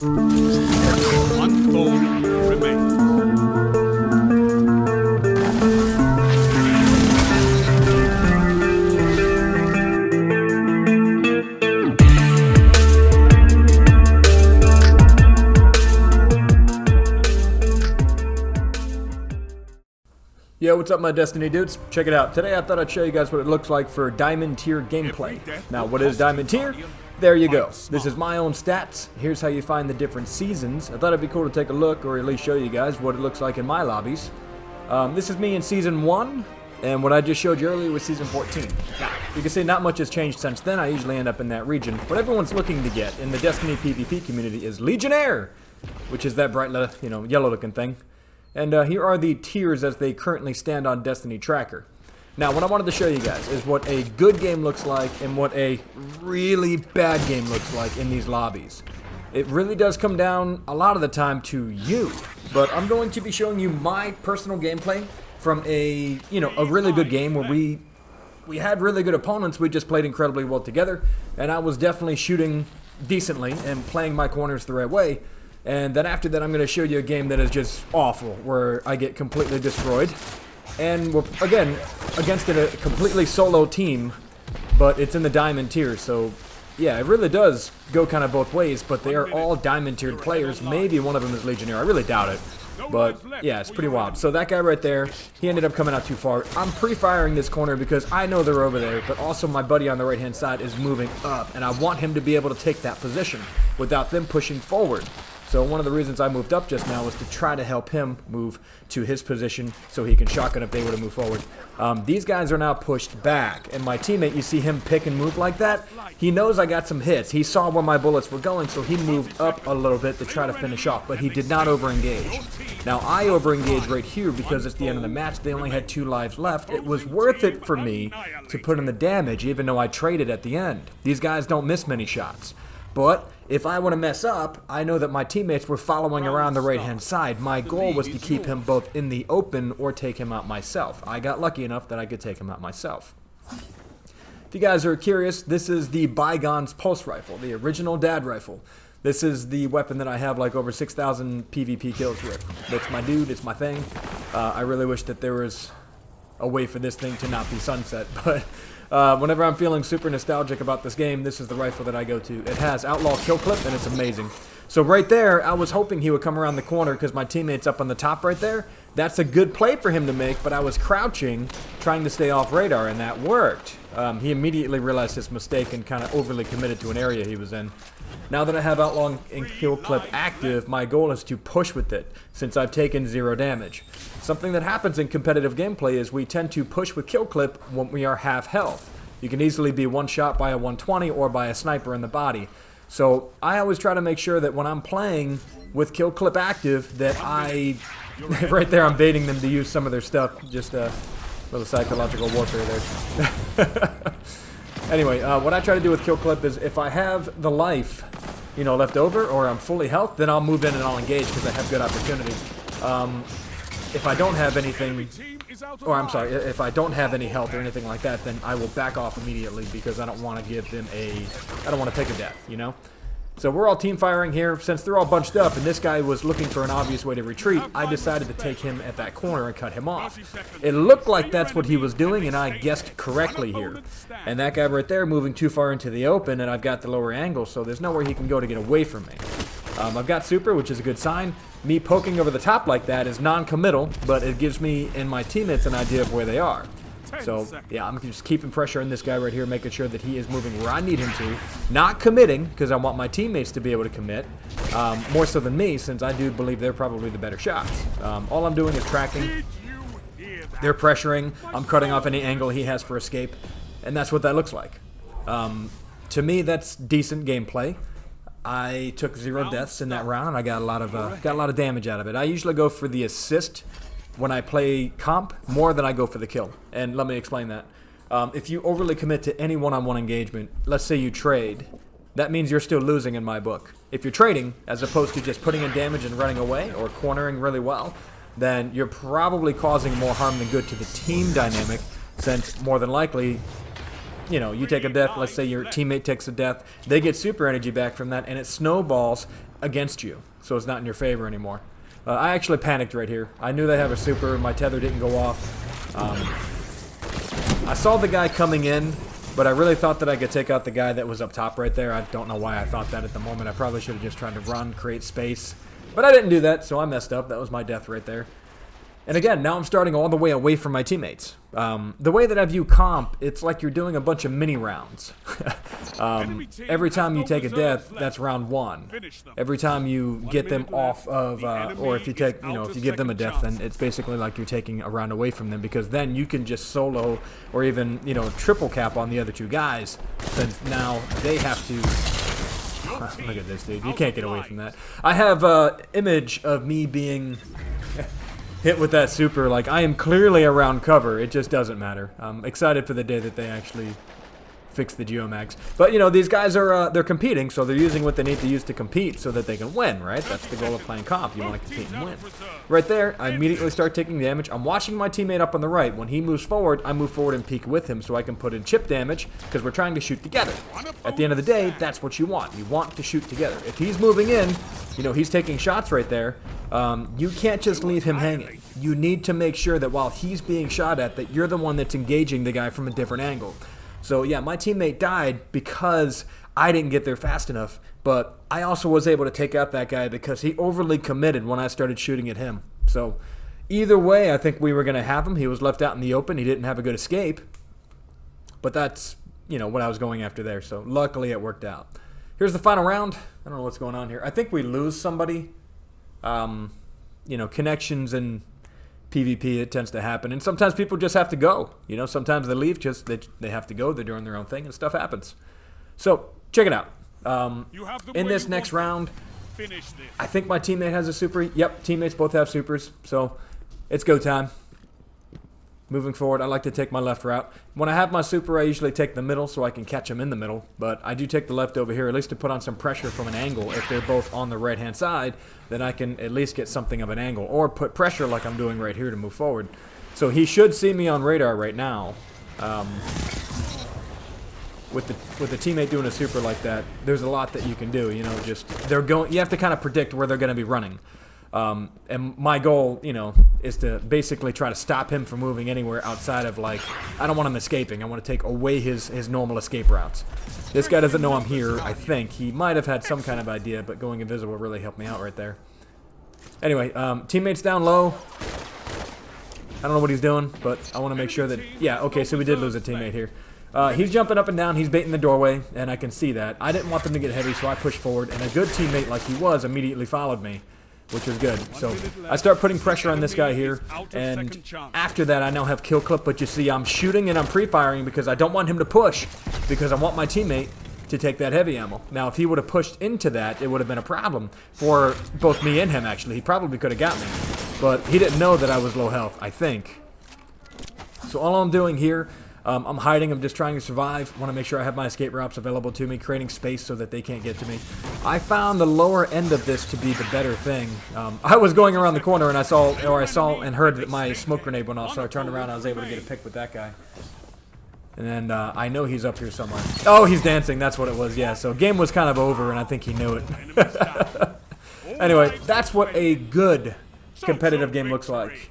One goal remains. Yo, what's up my Destiny dudes? Check it out. Today I thought I'd show you guys what it looks like for Diamond Tier gameplay. Now, what is Diamond Tier? There you go. This is my own stats. Here's how you find the different seasons. I thought it'd be cool to take a look, or at least show you guys what it looks like in my lobbies. This is me in Season 1, and what I just showed you earlier was Season 14. Now, you can see not much has changed since then. I usually end up in that region. What everyone's looking to get in the Destiny PvP community is Legionnaire, which is that bright, yellow-looking thing. And here are the tiers as they currently stand on Destiny Tracker. Now, what I wanted to show you guys is what a good game looks like and what a really bad game looks like in these lobbies. It really does come down a lot of the time to you, but I'm going to be showing you my personal gameplay from a really good game where we had really good opponents. We just played incredibly well together, and I was definitely shooting decently and playing my corners the right way. And then after that, I'm going to show you a game that is just awful, where I get completely destroyed. And we're, again, against a completely solo team, but it's in the Diamond Tier. So, yeah, it really does go kind of both ways, but they are all Diamond Tiered players. Maybe one of them is Legionnaire. I really doubt it. But, yeah, it's pretty wild. So that guy right there, he ended up coming out too far. I'm pre-firing this corner because I know they're over there, but also my buddy on the right-hand side is moving up, and I want him to be able to take that position without them pushing forward. So one of the reasons I moved up just now was to try to help him move to his position so he can shotgun if they were to move forward. These guys are now pushed back, and my teammate, you see him pick and move like that? He knows I got some hits. He saw where my bullets were going, so he moved up a little bit to try to finish off, but he did not over-engage. Now, I over-engaged right here because it's the end of the match. They only had 2 lives left. It was worth it for me to put in the damage, even though I traded at the end. These guys don't miss many shots. But if I want to mess up, I know that my teammates were following around the right-hand side. My goal was to keep him both in the open or take him out myself. I got lucky enough that I could take him out myself. If you guys are curious, this is the Bygone's Pulse Rifle, the original dad rifle. This is the weapon that I have like over 6,000 PvP kills with. That's my dude, it's my thing. I really wish that there was a way for this thing to not be sunset, but whenever I'm feeling super nostalgic about this game, this is the rifle that I go to. It has outlaw kill clip, and it's amazing. So right there, I was hoping he would come around the corner because my teammate's up on the top right there. That's a good play for him to make, but I was crouching, trying to stay off radar, and that worked. He immediately realized his mistake and kind of overly committed to an area he was in. Now that I have outlaw and kill clip active, my goal is to push with it, since I've taken 0 damage. Something that happens in competitive gameplay is we tend to push with kill clip when we are half health. You can easily be one shot by a 120 or by a sniper in the body. So I always try to make sure that when I'm playing with kill clip active that I, right there I'm baiting them to use some of their stuff, just a little psychological warfare there. Anyway, what I try to do with kill clip is if I have the life, left over, or I'm fully health, then I'll move in and I'll engage because I have good opportunity. If I don't have anything, or I'm sorry, if I don't have any health or anything like that, then I will back off immediately because I don't want to give them I don't want to take a death, So we're all team firing here. Since they're all bunched up and this guy was looking for an obvious way to retreat, I decided to take him at that corner and cut him off. It looked like that's what he was doing, and I guessed correctly here. And that guy right there moving too far into the open, and I've got the lower angle, so there's nowhere he can go to get away from me. I've got super, which is a good sign. Me poking over the top like that is non-committal, but it gives me and my teammates an idea of where they are. So, yeah, I'm just keeping pressure on this guy right here, making sure that he is moving where I need him to. Not committing, because I want my teammates to be able to commit, more so than me, since I do believe they're probably the better shots. All I'm doing is tracking. They're pressuring. I'm cutting off any angle he has for escape, and that's what that looks like. To me, that's decent gameplay. I took 0 deaths in that round. I got a lot of damage out of it. I usually go for the assist when I play comp more than I go for the kill. And let me explain that. If you overly commit to any one-on-one engagement, let's say you trade, that means you're still losing in my book. If you're trading, as opposed to just putting in damage and running away or cornering really well, then you're probably causing more harm than good to the team dynamic, since more than likely you know, you take a death, let's say your teammate takes a death, they get super energy back from that, and it snowballs against you, so it's not in your favor anymore. I actually panicked right here. I knew they have a super, my tether didn't go off. I saw the guy coming in, but I really thought that I could take out the guy that was up top right there. I don't know why I thought that at the moment. I probably should have just tried to run, create space. But I didn't do that, so I messed up. That was my death right there. And again, now I'm starting all the way away from my teammates. The way that I view comp, it's like you're doing a bunch of mini rounds. Every time you take a death, that's round 1. Every time you get them off of, or if you take, you know, if you give them a death, then it's basically like you're taking a round away from them, because then you can just solo or even, you know, triple cap on the other 2 guys, since now they have to. Look at this, dude. You can't get away from that. I have an image of me being hit with that super. Like, I am clearly around cover. It just doesn't matter. I'm excited for the day that they actually fix the geomags. But, you know, these guys are, they're competing, so they're using what they need to use to compete so that they can win, right? That's the goal of playing comp. You want to compete and win. Right there, I immediately start taking damage. I'm watching my teammate up on the right. When he moves forward, I move forward and peek with him so I can put in chip damage, because we're trying to shoot together. At the end of the day, that's what you want. You want to shoot together. If he's moving in, you know, he's taking shots right there, you can't just leave him hanging. You need to make sure that while he's being shot at, that you're the one that's engaging the guy from a different angle. So yeah, my teammate died because I didn't get there fast enough, but I also was able to take out that guy because he overly committed when I started shooting at him. So either way, I think we were going to have him. He was left out in the open. He didn't have a good escape, but that's, you know, what I was going after there. So luckily it worked out. Here's the final round. I don't know what's going on here. I think we lose somebody. You know, connections and PvP, it tends to happen, and sometimes people just have to go. You know, sometimes they leave, just they have to go. They're doing their own thing, and stuff happens. So check it out. In this next round, I think my teammate has a super. Yep, teammates both have supers, so it's go time. Moving forward, I like to take my left route. When I have my super, I usually take the middle so I can catch them in the middle, but I do take the left over here, at least to put on some pressure from an angle. If they're both on the right-hand side, then I can at least get something of an angle, or put pressure like I'm doing right here to move forward. So he should see me on radar right now. With the teammate doing a super like that, there's a lot that you can do. You know, just you have to kind of predict where they're going to be running. And my goal, you know, is to basically try to stop him from moving anywhere outside of, like, I don't want him escaping. I want to take away his normal escape routes. This guy doesn't know I'm here, I think. He might have had some kind of idea, but going invisible really helped me out right there. Anyway, teammates down low. I don't know what he's doing, but I want to make sure that, yeah, okay, so we did lose a teammate here. He's jumping up and down, he's baiting the doorway, and I can see that. I didn't want them to get heavy, so I pushed forward, and a good teammate like he was immediately followed me, which was good. So I start putting pressure on this guy here, and after that I now have kill clip, but you see I'm shooting and I'm pre-firing because I don't want him to push, because I want my teammate to take that heavy ammo. Now if he would have pushed into that, it would have been a problem for both me and him actually. He probably could have got me, but he didn't know that I was low health, I think. So all I'm doing here, I'm hiding, I'm just trying to survive. Want to make sure I have my escape routes available to me, creating space so that they can't get to me. I found the lower end of this to be the better thing. I was going around the corner and I saw and heard that my smoke grenade went off, so I turned around and I was able to get a pick with that guy. And then I know he's up here somewhere. Oh, he's dancing, that's what it was, yeah. So game was kind of over and I think he knew it. Anyway, that's what a good competitive game looks like.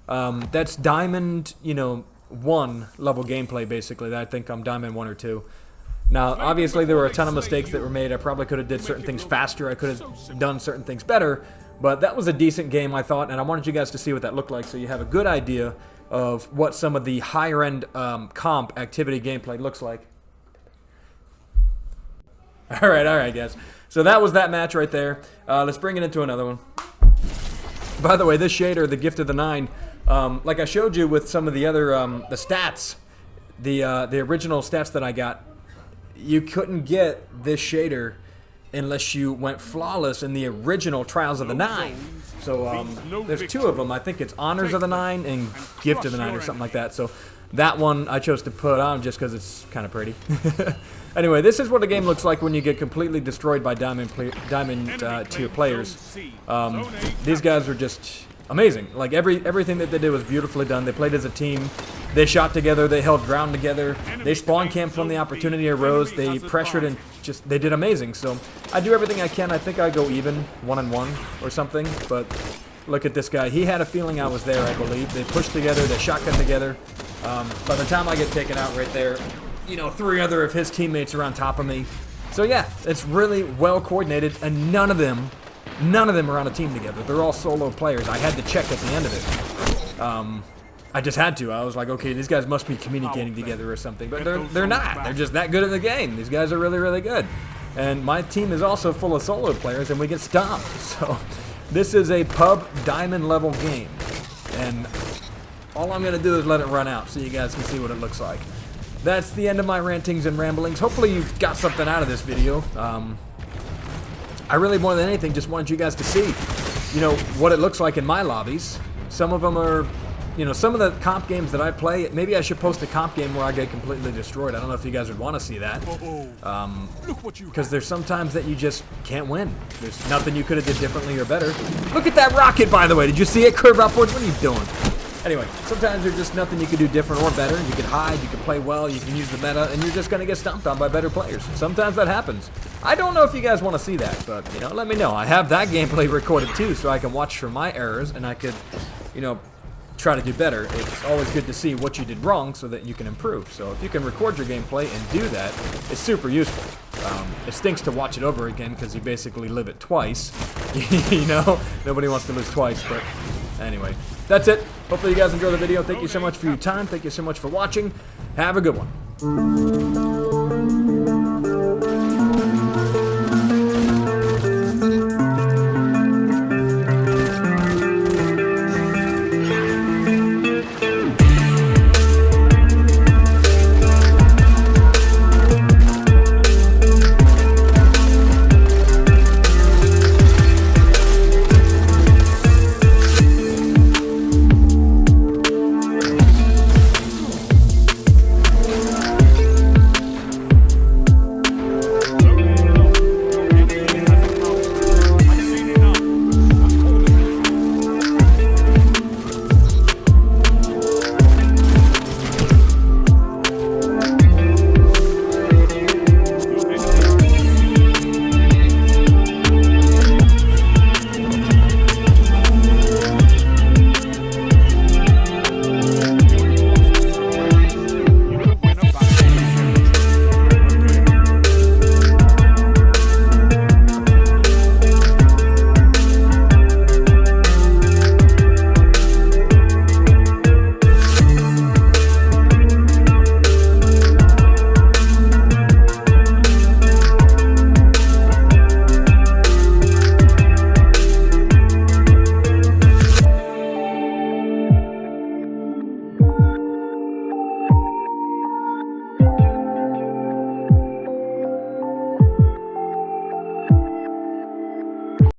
That's Diamond, you know, 1 level gameplay basically. I think I'm Diamond 1 or 2. Now obviously there were a ton of mistakes that were made. I probably could have did certain things faster, I could have done certain things better, but that was a decent game I thought, and I wanted you guys to see what that looked like so you have a good idea of what some of the higher end comp activity gameplay looks like. Alright guys, so that was that match right there. Let's bring it into another one. By the way, this shader, the Gift of the Nine, like I showed you with some of the other the stats, the original stats that I got, you couldn't get this shader unless you went flawless in the original Trials of the Nine. So there's 2 of them. I think it's Honors of the Nine and Gift of the Nine or something like that. So that one I chose to put on just because it's kind of pretty. Anyway, this is what a game looks like when you get completely destroyed by Diamond tier players. These guys are just amazing. Like everything that they did was beautifully done. They played as a team. They shot together. They held ground together. They spawn camped when the opportunity arose. They pressured and they did amazing. So I do everything I can. I think I go even 1-1 or something. But look at this guy. He had a feeling I was there, I believe. They pushed together. They shotgun together. By the time I get taken out right there, you know, 3 other of his teammates are on top of me. So yeah, it's really well coordinated, and none of them are on a team together. They're all solo players. I had to check at the end of it. I just had to. I was like, okay, these guys must be communicating together or something, but they're not. They're just that good at the game. These guys are really, really good. And my team is also full of solo players, and we get stomped. So this is a pub diamond level game, and all I'm gonna do is let it run out so you guys can see what it looks like. That's the end of my rantings and ramblings. Hopefully you got something out of this video. I really, more than anything, just wanted you guys to see, you know, what it looks like in my lobbies. Some of them are, you know, some of the comp games that I play, maybe I should post a comp game where I get completely destroyed. I don't know if you guys would want to see that. Because there's sometimes that you just can't win. There's nothing you could have did differently or better. Look at that rocket, by the way. Did you see it curve upwards? What are you doing? Anyway, sometimes there's just nothing you can do different or better. You can hide, you can play well, you can use the meta, and you're just going to get stomped on by better players. Sometimes that happens. I don't know if you guys want to see that, but, you know, let me know. I have that gameplay recorded too, so I can watch for my errors, and I could, you know, try to do better. It's always good to see what you did wrong so that you can improve. So if you can record your gameplay and do that, it's super useful. It stinks to watch it over again because you basically live it twice. You know, nobody wants to lose twice, but anyway, that's it. Hopefully you guys enjoyed the video. Thank you so much for your time. Thank you so much for watching. Have a good one.